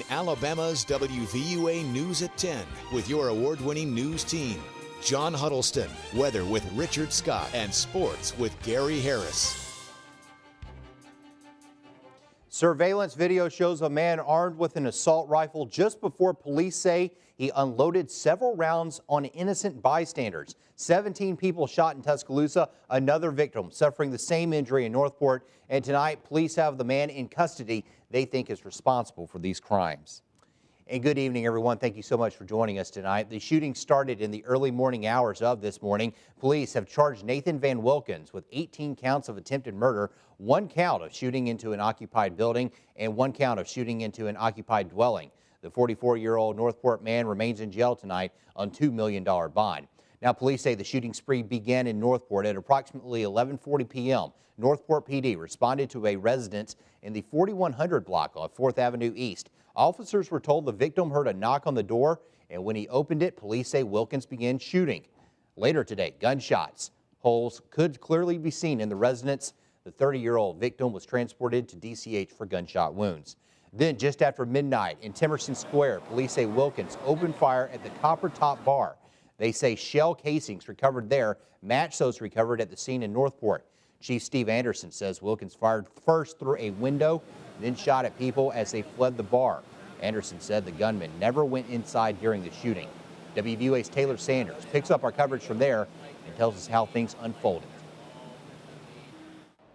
Alabama's WVUA News at 10 with your award-winning news team. John Huddleston, weather with Richard Scott, and sports with Gary Harris. Surveillance video shows a man armed with an assault rifle just before police say he unloaded several rounds on innocent bystanders. 17 people shot in Tuscaloosa, another victim suffering the same injury in Northport. And tonight, police have the man in custody they think is responsible for these crimes. And good evening, everyone. Thank you so much for joining us tonight. The shooting started in the early morning hours of this morning. Police have charged Nathan Van Wilkins with 18 counts of attempted murder, 1 count of shooting into an occupied building, and 1 count of shooting into an occupied dwelling. The 44-year-old Northport man remains in jail tonight on $2 million bond. Now, police say the shooting spree began in Northport at approximately 11:40 p.m. Northport PD responded to a residence in the 4100 block on 4th Avenue East. Officers were told the victim heard a knock on the door, and when he opened it, police say Wilkins began shooting. Later today, gunshots. Holes could clearly be seen in the residence. The 30-year-old victim was transported to DCH for gunshot wounds. Then, just after midnight in Temerson Square, police say Wilkins opened fire at the Copper Top Bar. They say shell casings recovered there match those recovered at the scene in Northport. Chief Steve Anderson says Wilkins fired first through a window, then shot at people as they fled the bar. Anderson said the gunman never went inside during the shooting. WVUA's Taylor Sanders picks up our coverage from there and tells us how things unfolded.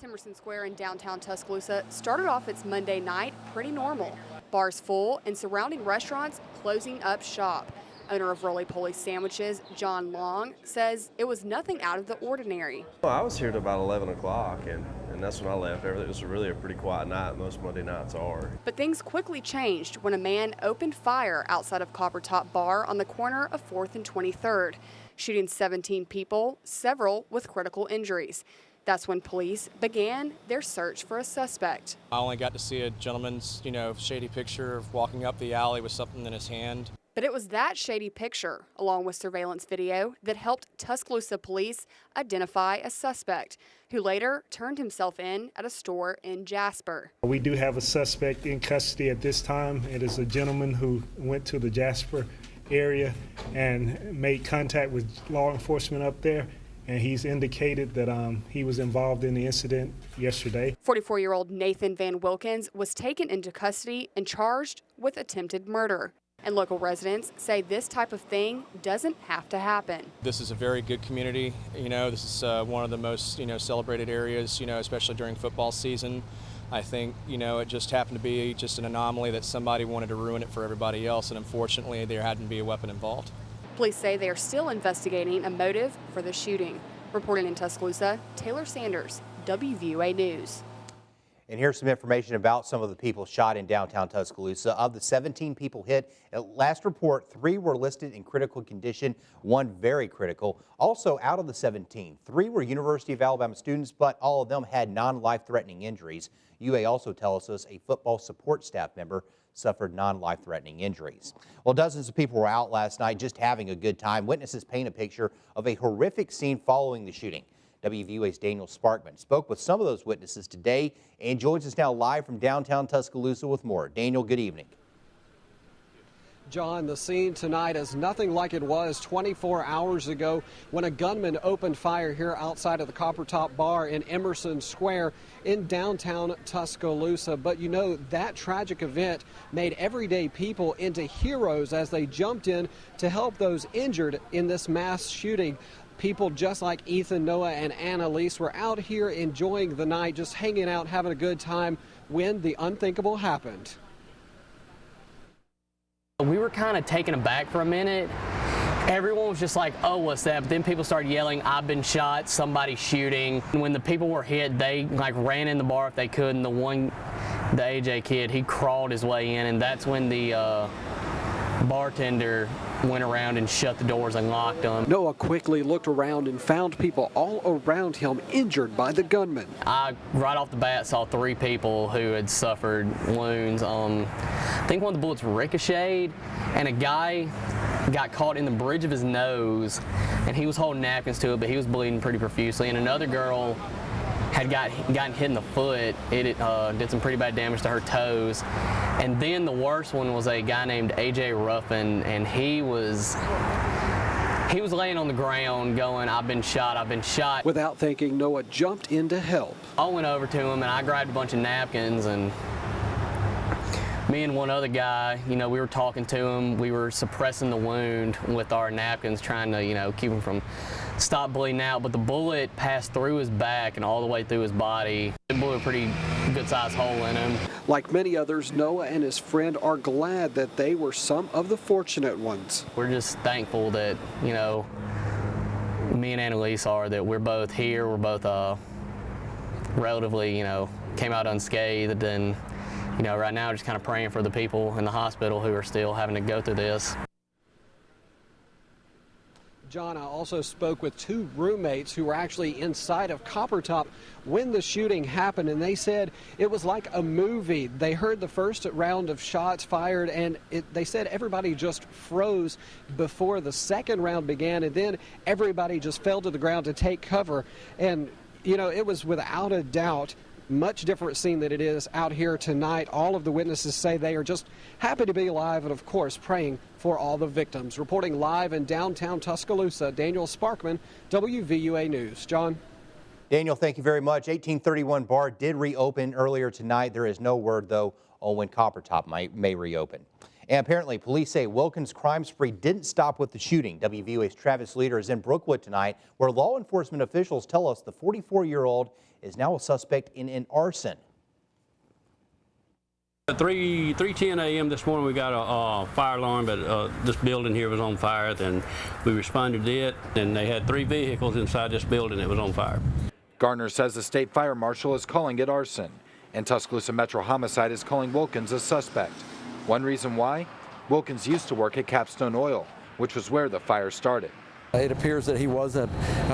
Temerson Square in downtown Tuscaloosa started off its Monday night pretty normal. Bars full and surrounding restaurants closing up shop. Owner of Roly sandwiches, John Long, says it was nothing out of the ordinary. Well, I was here till about 11 o'clock, and that's when I left. Everything was really a pretty quiet night. Most Monday nights are. But things quickly changed when a man opened fire outside of Copper Top Bar on the corner of 4th and 23rd, shooting 17 people, several with critical injuries. That's when police began their search for a suspect. I only got to see a gentleman's, shady picture of walking up the alley with something in his hand. But it was that shady picture, along with surveillance video, that helped Tuscaloosa police identify a suspect, who later turned himself in at a store in Jasper. We do have a suspect in custody at this time. It is a gentleman who went to the Jasper area and made contact with law enforcement up there. And he's indicated that he was involved in the incident yesterday. 44-year-old Nathan Van Wilkins was taken into custody and charged with attempted murder. And local residents say this type of thing doesn't have to happen. This is a very good community. This is one of the most, celebrated areas, especially during football season. I think, it just happened to be just an anomaly that somebody wanted to ruin it for everybody else. And unfortunately, there hadn't be a weapon involved. Police say they are still investigating a motive for the shooting. Reporting in Tuscaloosa, Taylor Sanders, WVUA News. And here's some information about some of the people shot in downtown Tuscaloosa. Of the 17 people hit, at last report, 3 were listed in critical condition, 1 very critical. Also, out of the 17, 3 were University of Alabama students, but all of them had non-life-threatening injuries. UA also tells us a football support staff member suffered non-life-threatening injuries. Well, dozens of people were out last night just having a good time. Witnesses paint a picture of a horrific scene following the shooting. WVUA's Daniel Sparkman spoke with some of those witnesses today and joins us now live from downtown Tuscaloosa with more. Daniel, good evening. John, the scene tonight is nothing like it was 24 hours ago when a gunman opened fire here outside of the Copper Top Bar in Emerson Square in downtown Tuscaloosa. But that tragic event made everyday people into heroes as they jumped in to help those injured in this mass shooting. People just like Ethan, Noah, and Annalise were out here enjoying the night, just hanging out, having a good time when the unthinkable happened. We were kind of taken aback for a minute. Everyone was just like, oh, what's that? But then people started yelling, I've been shot, somebody's shooting. When the people were hit, they ran in the bar if they could, and the AJ kid, he crawled his way in, and that's when the bartender went around and shut the doors and locked them. Noah quickly looked around and found people all around him injured by the gunman. I, right off the bat, saw 3 people who had suffered wounds. I think one of the bullets ricocheted, and a guy got caught in the bridge of his nose, and he was holding napkins to it, but he was bleeding pretty profusely. And another girl had gotten hit in the foot. It did some pretty bad damage to her toes. And then the worst one was a guy named A.J. Ruffin, and he was laying on the ground going, "I've been shot, I've been shot." Without thinking, Noah jumped in to help. I went over to him and I grabbed a bunch of napkins, and me and one other guy, we were talking to him. We were suppressing the wound with our napkins, trying to, keep him from stop bleeding out. But the bullet passed through his back and all the way through his body. It blew a pretty good-sized hole in him. Like many others, Noah and his friend are glad that they were some of the fortunate ones. We're just thankful that, me and Annalise are, that we're both here. We're both relatively, came out unscathed, and right now just kind of praying for the people in the hospital who are still having to go through this. John, I also spoke with two roommates who were actually inside of Coppertop when the shooting happened, and they said it was like a movie. They heard the first round of shots fired, and they said everybody just froze before the second round began, and then everybody just fell to the ground to take cover. And, it was without a doubt much different scene than it is out here tonight. All of the witnesses say they are just happy to be alive and, of course, praying for all the victims. Reporting live in downtown Tuscaloosa, Daniel Sparkman, WVUA News. John? Daniel, thank you very much. 1831 bar did reopen earlier tonight. There is no word, though, on when Coppertop may reopen. And apparently, police say Wilkins' crime spree didn't stop with the shooting. WVUA's Travis Leader is in Brookwood tonight, where law enforcement officials tell us the 44-year-old is now a suspect in an arson. At 3:10 a.m. this morning, we got a fire alarm, but this building here was on fire. Then we responded to it, and they had 3 vehicles inside this building that was on fire. Garner says the state fire marshal is calling it arson, and Tuscaloosa Metro Homicide is calling Wilkins a suspect. One reason why? Wilkins used to work at Capstone Oil, which was where the fire started. It appears that he was a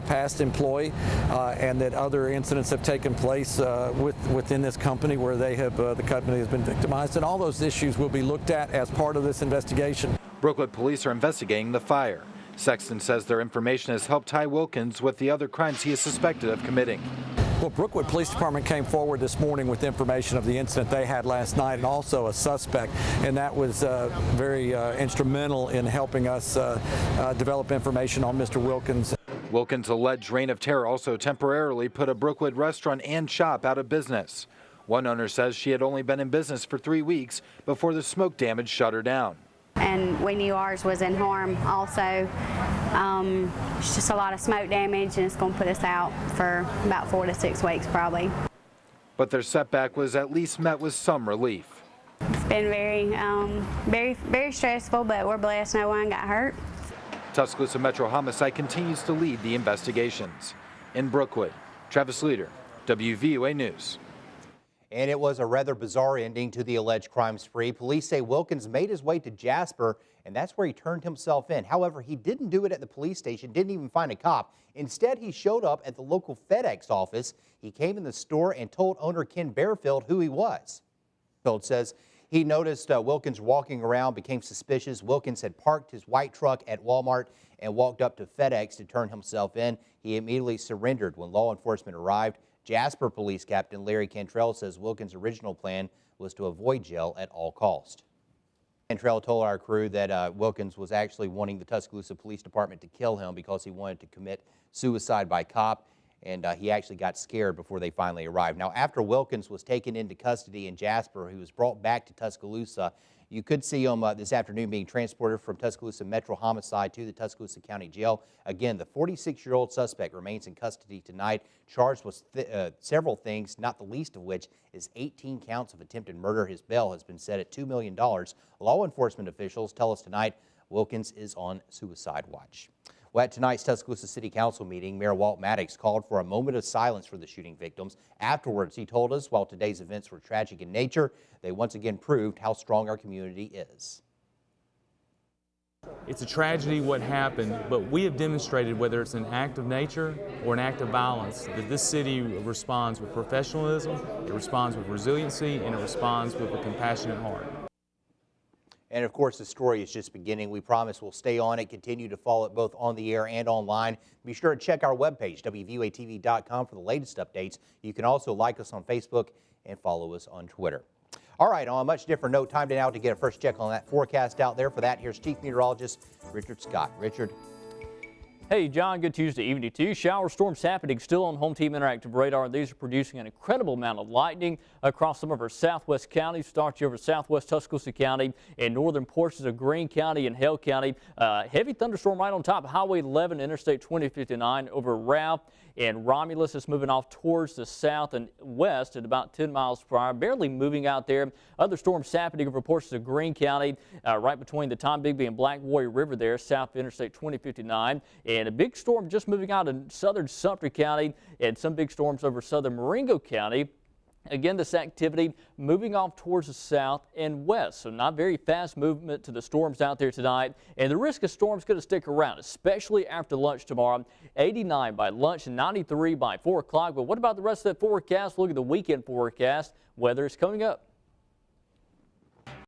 past employee and that other incidents have taken place within this company where the company has been victimized, and all those issues will be looked at as part of this investigation. Brookwood police are investigating the fire. Sexton says their information has helped tie Wilkins with the other crimes he is suspected of committing. Well, Brookwood Police Department came forward this morning with information of the incident they had last night and also a suspect, and that was very instrumental in helping us develop information on Mr. Wilkins. Wilkins' alleged reign of terror also temporarily put a Brookwood restaurant and shop out of business. One owner says she had only been in business for 3 weeks before the smoke damage shut her down. And we knew ours was in harm also. It's just a lot of smoke damage, and it's going to put us out for about 4 to 6 weeks probably. But their setback was at least met with some relief. It's been very stressful, but we're blessed no one got hurt. Tuscaloosa Metro Homicide continues to lead the investigations. In Brookwood, Travis Leader, WVUA News. And it was a rather bizarre ending to the alleged crime spree. Police say Wilkins made his way to Jasper, and that's where he turned himself in. However, he didn't do it at the police station, didn't even find a cop. Instead, he showed up at the local FedEx office. He came in the store and told owner Ken Bearfield who he was. Bearfield says he noticed Wilkins walking around, became suspicious. Wilkins had parked his white truck at Walmart and walked up to FedEx to turn himself in. He immediately surrendered when law enforcement arrived. Jasper Police Captain Larry Cantrell says Wilkins' original plan was to avoid jail at all cost. Cantrell told our crew that Wilkins was actually wanting the Tuscaloosa Police Department to kill him because he wanted to commit suicide by cop, and he actually got scared before they finally arrived. Now, after Wilkins was taken into custody in Jasper, he was brought back to Tuscaloosa. You could see him this afternoon being transported from Tuscaloosa Metro Homicide to the Tuscaloosa County Jail. Again, the 46-year-old suspect remains in custody tonight, charged with several things, not the least of which is 18 counts of attempted murder. His bail has been set at $2 million. Law enforcement officials tell us tonight Wilkins is on suicide watch. Well, at tonight's Tuscaloosa City Council meeting, Mayor Walt Maddox called for a moment of silence for the shooting victims. Afterwards, he told us while today's events were tragic in nature, they once again proved how strong our community is. It's a tragedy what happened, but we have demonstrated, whether it's an act of nature or an act of violence, that this city responds with professionalism, it responds with resiliency, and it responds with a compassionate heart. And of course, the story is just beginning. We promise we'll stay on it, continue to follow it both on the air and online. Be sure to check our webpage, WVUATV.com, for the latest updates. You can also like us on Facebook and follow us on Twitter. All right, on a much different note, time now to get a first check on that forecast out there. For that, here's Chief Meteorologist Richard Scott. Richard. Hey, John, good Tuesday evening to you. Shower storms happening still on Home Team Interactive radar. These are producing an incredible amount of lightning across some of our southwest counties. Start you over southwest Tuscaloosa County and northern portions of Greene County and Hale County. Heavy thunderstorm right on top of Highway 11, Interstate 2059 over Ralph and Romulus. Is moving off towards the south and west at about 10 miles per hour, barely moving out there. Other storms happening over portions of Greene County, right between the Tom Bigby and Black Warrior River there, south of Interstate 2059. And a big storm just moving out in southern Sumter County and some big storms over southern Marengo County. Again, this activity moving off towards the south and west, so not very fast movement to the storms out there tonight. And the risk of storms going to stick around, especially after lunch tomorrow. 89 by lunch and 93 by 4 o'clock. But what about the rest of that forecast? Look at the weekend forecast. Weather is coming up.